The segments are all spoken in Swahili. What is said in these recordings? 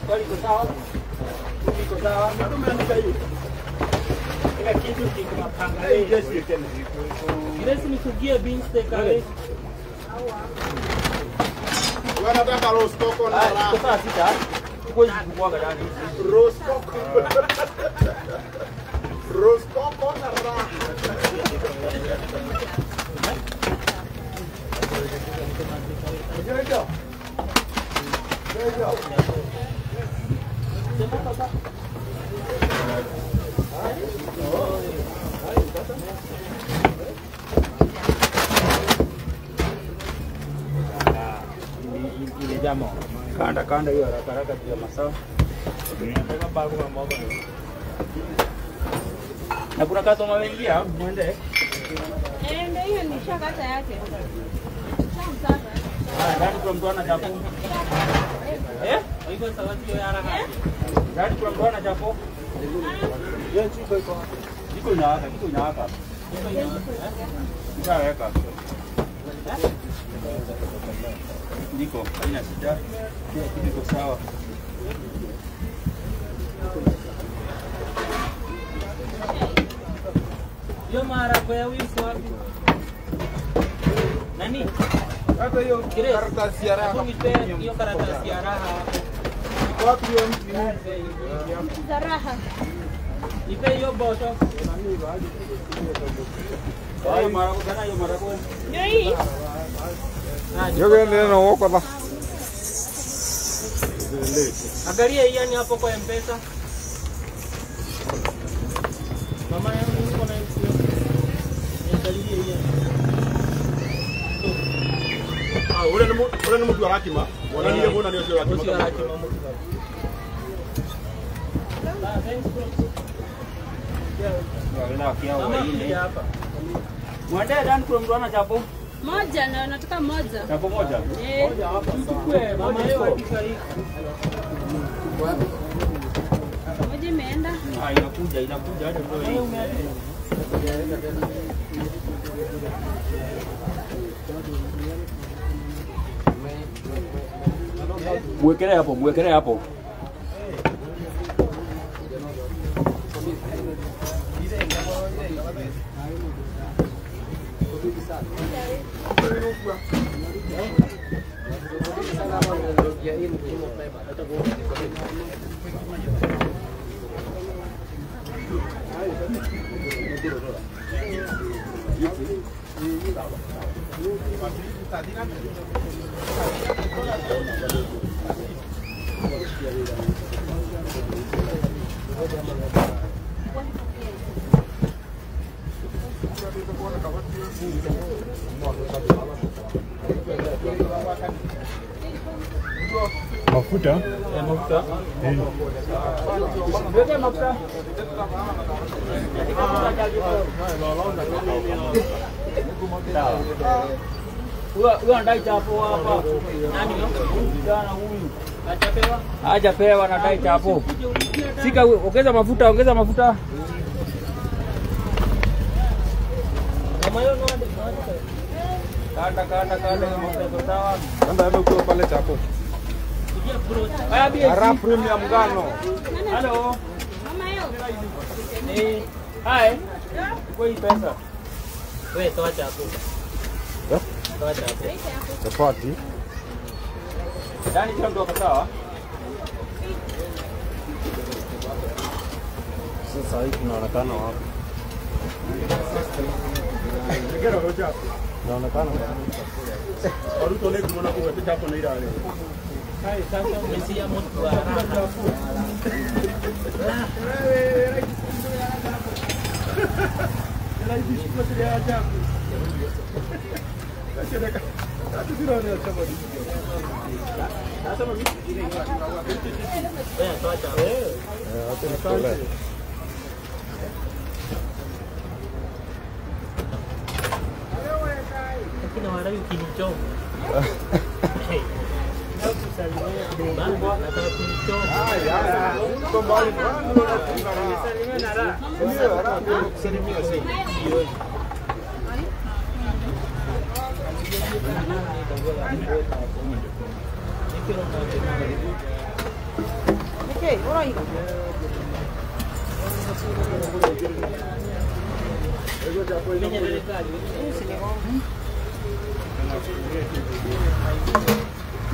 Kwani iko sawa? Iko sawa? Ndio umeandika hiyo. Kila kitu kiko mapanga. Ile si nikugie beans tekale. Wanataka roast coco na raha. Sasa sita. Tukoje kumwaga ndani. Roast coco. Roast coco na raha. Ndio. Ile jamo. Kanda hiyo haraka ya masaa. Nataka bago wa mboga. Na kuna customer wengi hapa, muende. Ndio hiyo ni shakata yake. Ndani kwa mtu ana chapo. Hiyo sawa sio ya haraka. Ndani kwa mtu ana chapo. Yeye chiko iko. Iko nyaka. Nitaweka. Niko, haina shida. Kila kitu kiko sawa. Yo maharagwe ya wimbo wapi? Nani? Hata hiyo karatasi ya raha. Hiyo karatasi ya raha. Iko wapi hiyo mtu? Za raha. Ipe hiyo boto. Hayo maharagwe kana hiyo maharagwe. Ndio hii. Yoga ndio wako hapa. Angalia hii yani hapo kwa M-Pesa. Mama yangu yuko na hiyo. Angalia hii. Ule ni mtu wa Rakima. Wanani yeye mbona ni wa Rakima? Mtu wa Rakima. Hapa. Mwende ndani kuna mtu ana chapo. Moja na nataka moja. Chapo moja. Moja hapa. Mchukue mama yeye hakika hii. Moja imeenda. Inakuja hadi ndio hii. Mwekele hapo. Mafuta? Mafuta. Weka mafuta. Huyo anadai chapo hapa. Nani huyo? Kijana huyu. Hajapewa anadai chapo. Sika ongeza mafuta. Kama hiyo ndio kanda mafuta sawa. Kanda uko pale chapo. Ara premium ngano. Hello. Mama yao. Hi. Kwa hii pesa. Wewe toa chapo. Toa chapo. Chapati. Ndani kila mtu ako sawa? Sasa hii tunaonekana wapi? Naonekana. Waruto leo tunaona kwa picha hapo na ile ale. Hai sasa umesia moto wa raha.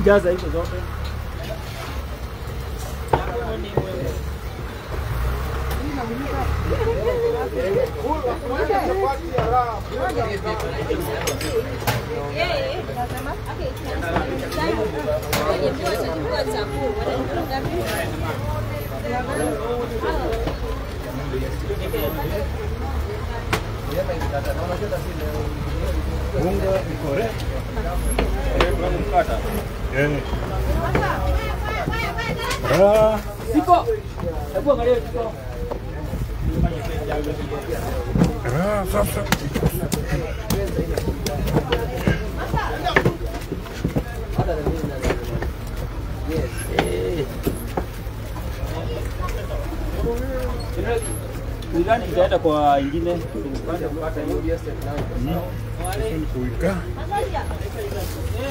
Jaza hizo zote. Bunga ikore. Mkata. Siko. Hebu angalia siko. Sasa. Gani itaenda kwa ingine?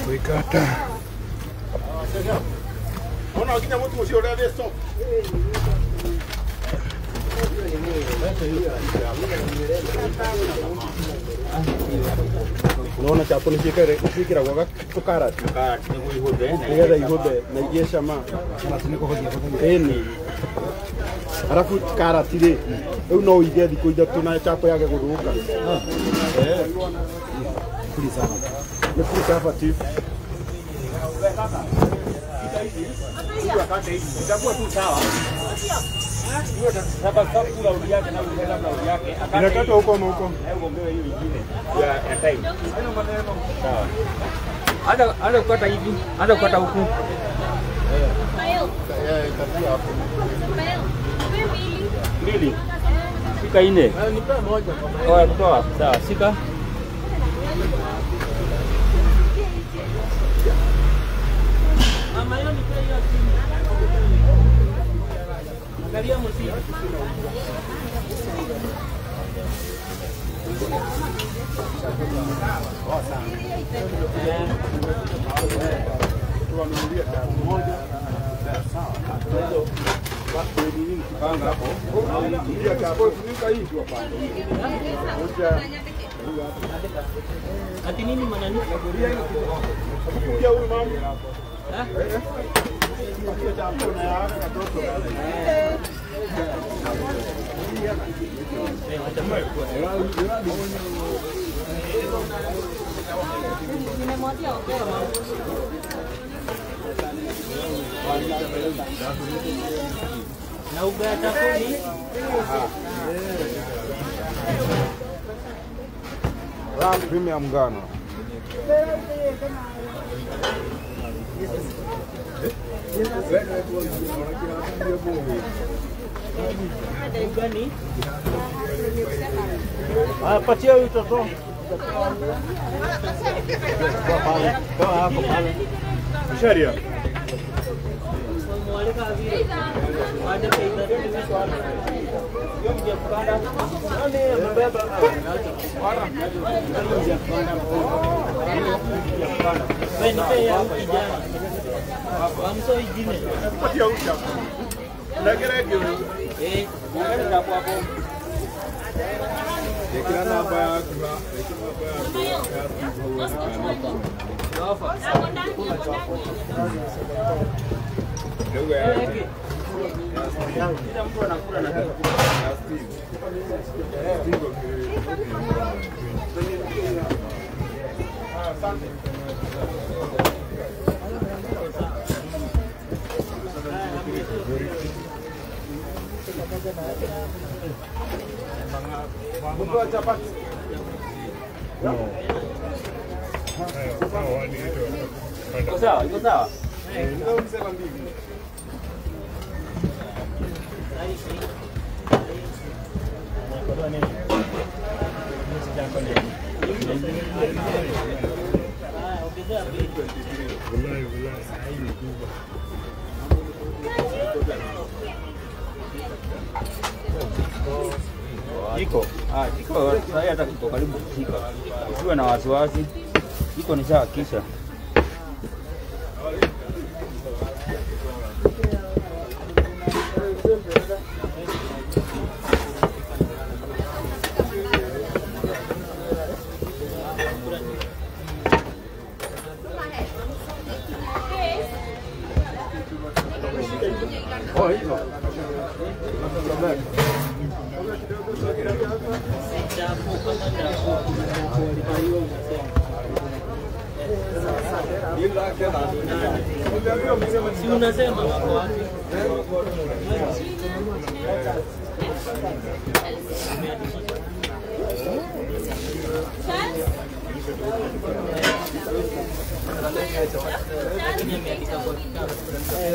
Kuikata. Ona ukija mtu msio ndio stop. Unaona chapo ni kikira kwa karati. Karati ni kuihudhe. Nigetha ihuthe na igie cama. Eni. Arafu karati ri. Riu no uige thiku ithatu na chapo yake guthuka. Kuli sana. Ni preservative. Itakuwa tu sawa. Sasa kula uli yake na uli yake. Inakatwa huko ama huko? Ngombewe hiyo ingine ya time. Sawa. Hata kukata hivi, hata kukata huku. Katia hapo. Mbili. Sika ine. Nipe moja. Oya kutoa. Sawa, sika. Mama hiyo nipe hiyo simu. Angalia muziki. Ati nini manani? Kuja huyu mama. Na uga chakoni. Ram premium ngano. Gani? Patia huyu mtoto. Kwa hapo pale. Sharia. Mwalika vile. Baada ya ile swali. Hiyo ndio kupanda. Nani mbeba? Wewe nipe ya kijana. Amso ingine. Patia huyu hapo. Nagerege. Ngani hapo hapo. Dekira namba yako. Kila mtu anakula na kitu. Iko sawa, iko sawa. Iko sasa hata kiko karibu kufika. Usiwe na wasiwasi. Iko ni sawa kisha. Oh, hivyo. Si unasema wako wapi?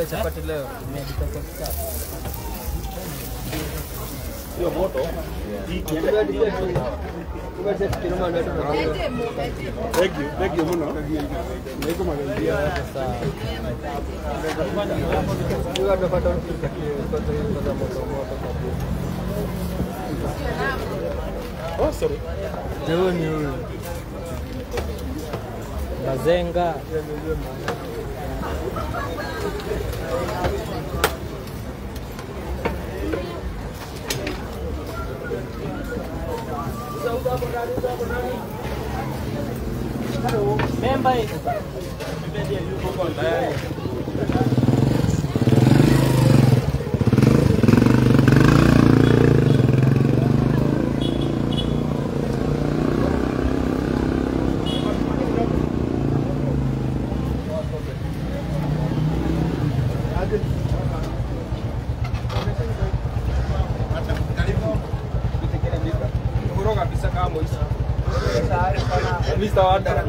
Chapati leo imeandika kwa kitabu. Sio moto. Thank you mno. Niko magalia sasa. Ndio tunapata Oh, sorry. Jioni huyu. Bazenga. Member Mr. Wanda.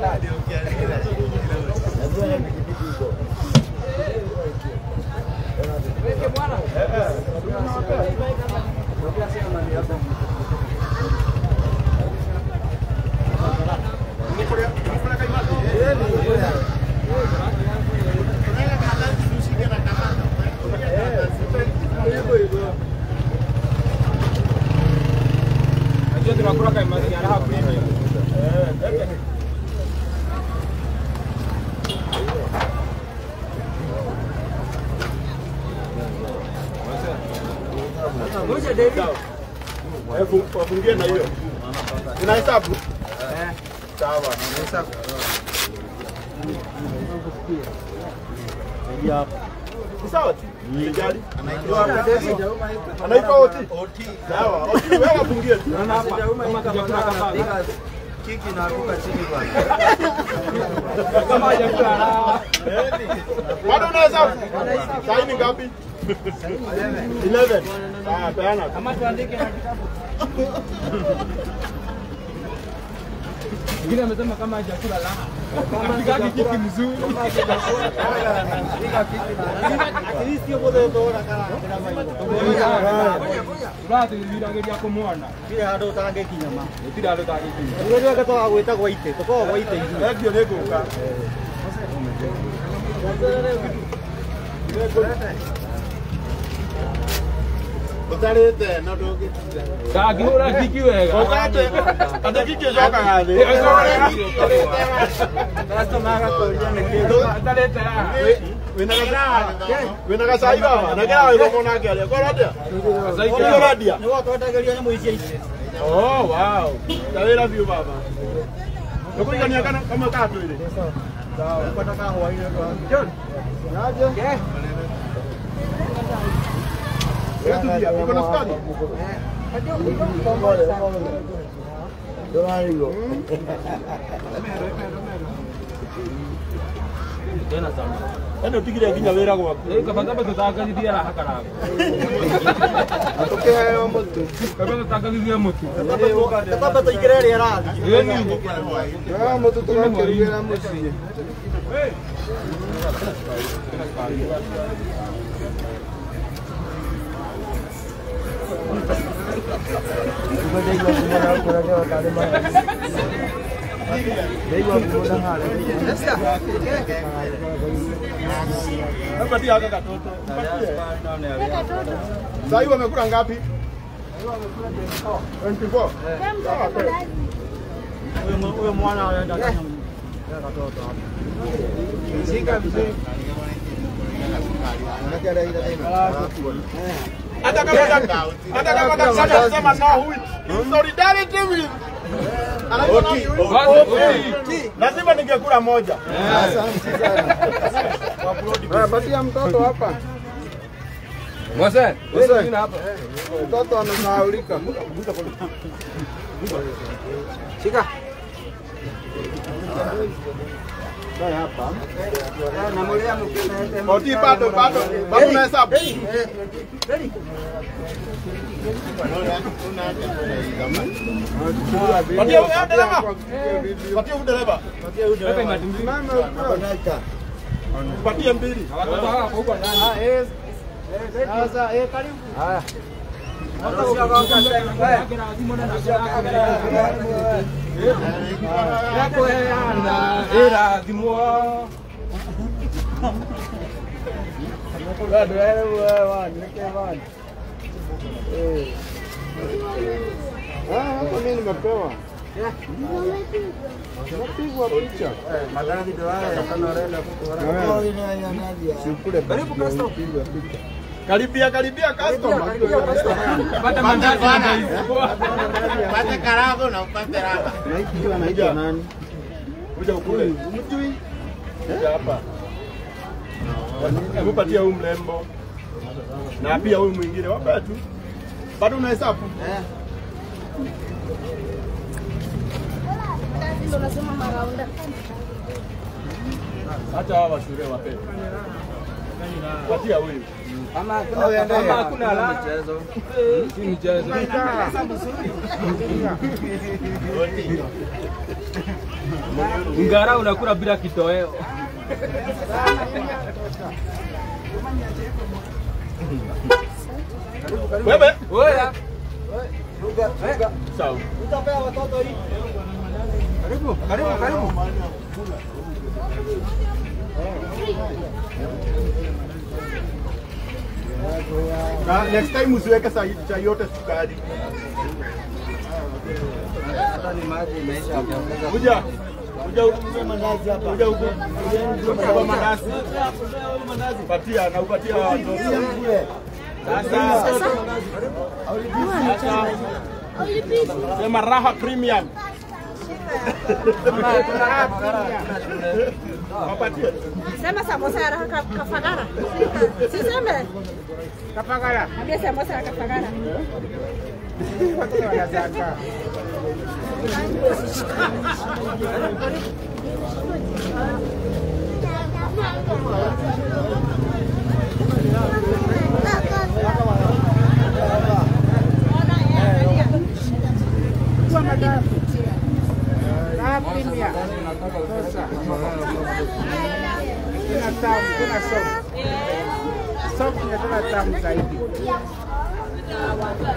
Wafungie na hiyo. Una hesabu? Sawa, na hesabu. Ya. Sawa. Nijali. Anaitwa Oti. Sawa. Oti wewe wafungie tu. Naona hapa kama hajakula kama kiki na kuka chini bwana. kama hajakula raha. Bado una hesabu? Saini ngapi? 11. Ah, peana. Kama tuandike na kitabu. Mwingine amesema kama hajakula raha. Kapiga kiki mzuri. At least hiyo bado bora kana Rati ndiragĩria kũmwona. kile hado utange kinyama. Gũtirĩ andũ tangĩkinya. Wewe gatoa gwita gwaite, toko gwaite hivi. Ndio nĩngũka. Utarete na ndoge. Ngangĩhũra kiki wega. Okate. Ate kiki cokaga thĩ. Customer agakoria nĩkĩ. Atarĩte raha. Wĩna gacai baba, na kĩra wĩra mona ngĩaria. Korwo atĩa? Korwo ũrendia? Nĩ watwendageria nyamũ ici ici. Oh, wow. Ta wĩra biũ baba. Nĩkũigania kana kamwe ka twĩrĩ? Sawa, upata kahwa ile kwa. John. Naje? Wetulia, iko na sukari? Tena sana. Yaani utigire nginya wĩra gwaku. Kabanga tũtangagithie raha karanga. Atokea moto. Kabanga tũtangagithie mũtu. Tatamba tuigire rĩera rathi. Ĩni. Ah, moto tũrakĩrugira mũciĩ. Napatia haka katoto. Sasa wamekula ngapi? 24. Huyo mwana anaenda katoto hapo. Shika vizuri. Hata kama daktari anasema no huyu. Solidarity with. Lazima ningekula moja. Asante sana. Patia mtoto hapa. Mose, Mose. nini hapa? Mtoto anasahaulika. Shika. Sasa hapa. Namulia mkina. Oti bado na hesabu. Patia huyu dereva. Patia huyu dereva. Weka matumbi. Patia mbili. Watoto hawa huko ndani. Sasa karibu. Haya. Yako yana era dimwa. Bado wewe nike bwana. Hapo mimi nimepewa. Nimepigwa picha. Madhara ndio haya yakanorela kutoa. Sikule karibu custom. Karibia customer. Pata mandazi na hizo. Pate karago na upate raha. Naitwa anaitwa nani? Kuja ukule. Umjui? Hapa. Upatia huyu mlembo. Na pia huyu mwingine wape tu. Bado una hesabu? Ndio nasema maraunda. Hata hawa shule wape. Patia huyu. Ama hakuna la mchezo. Si mchezo. Ngara unakula bila kitoweo. Wewe? Oya. Sawa. Utapea watoto hii. Karibu. Na next time usiweke chai yote sukari. Hata ni maji imeisha hapo. Kuja mandazi hapa. Kuja huko. Kwa mandazi. Patia na upatia watoto. Sasa. Sema raha premium. Wapatie. Sema samosa ya raha Kafagara. Siseme Kafagara. ambia samosa ya Kafagara. Watoto wanazaka.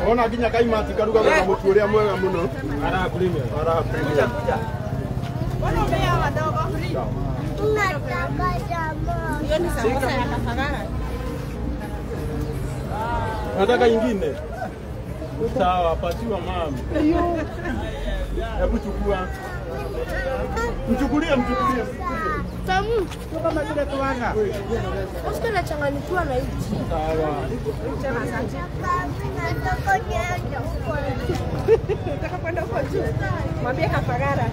Ona ginya kaimati karuga na mutu uria mwega muno. Ara premium. Ara premium. Mbona umea wadogo? Tunataka jamaa. Hiyo ni samosa ya Kafagara. Nataka nyingine. Sawa, patiwa mama. Hebu chukua. Mchukulie. Tamu. Kama vile tuanga. Usikie nachanganyikiwa na hichi. Sawa. Sema asante. Nataka kwenda huko juu. Mwambie Kafagara.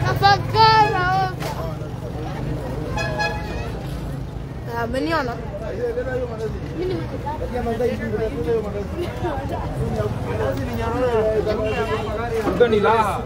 Kafagara. Ameniona? Mimi Unga ni raha.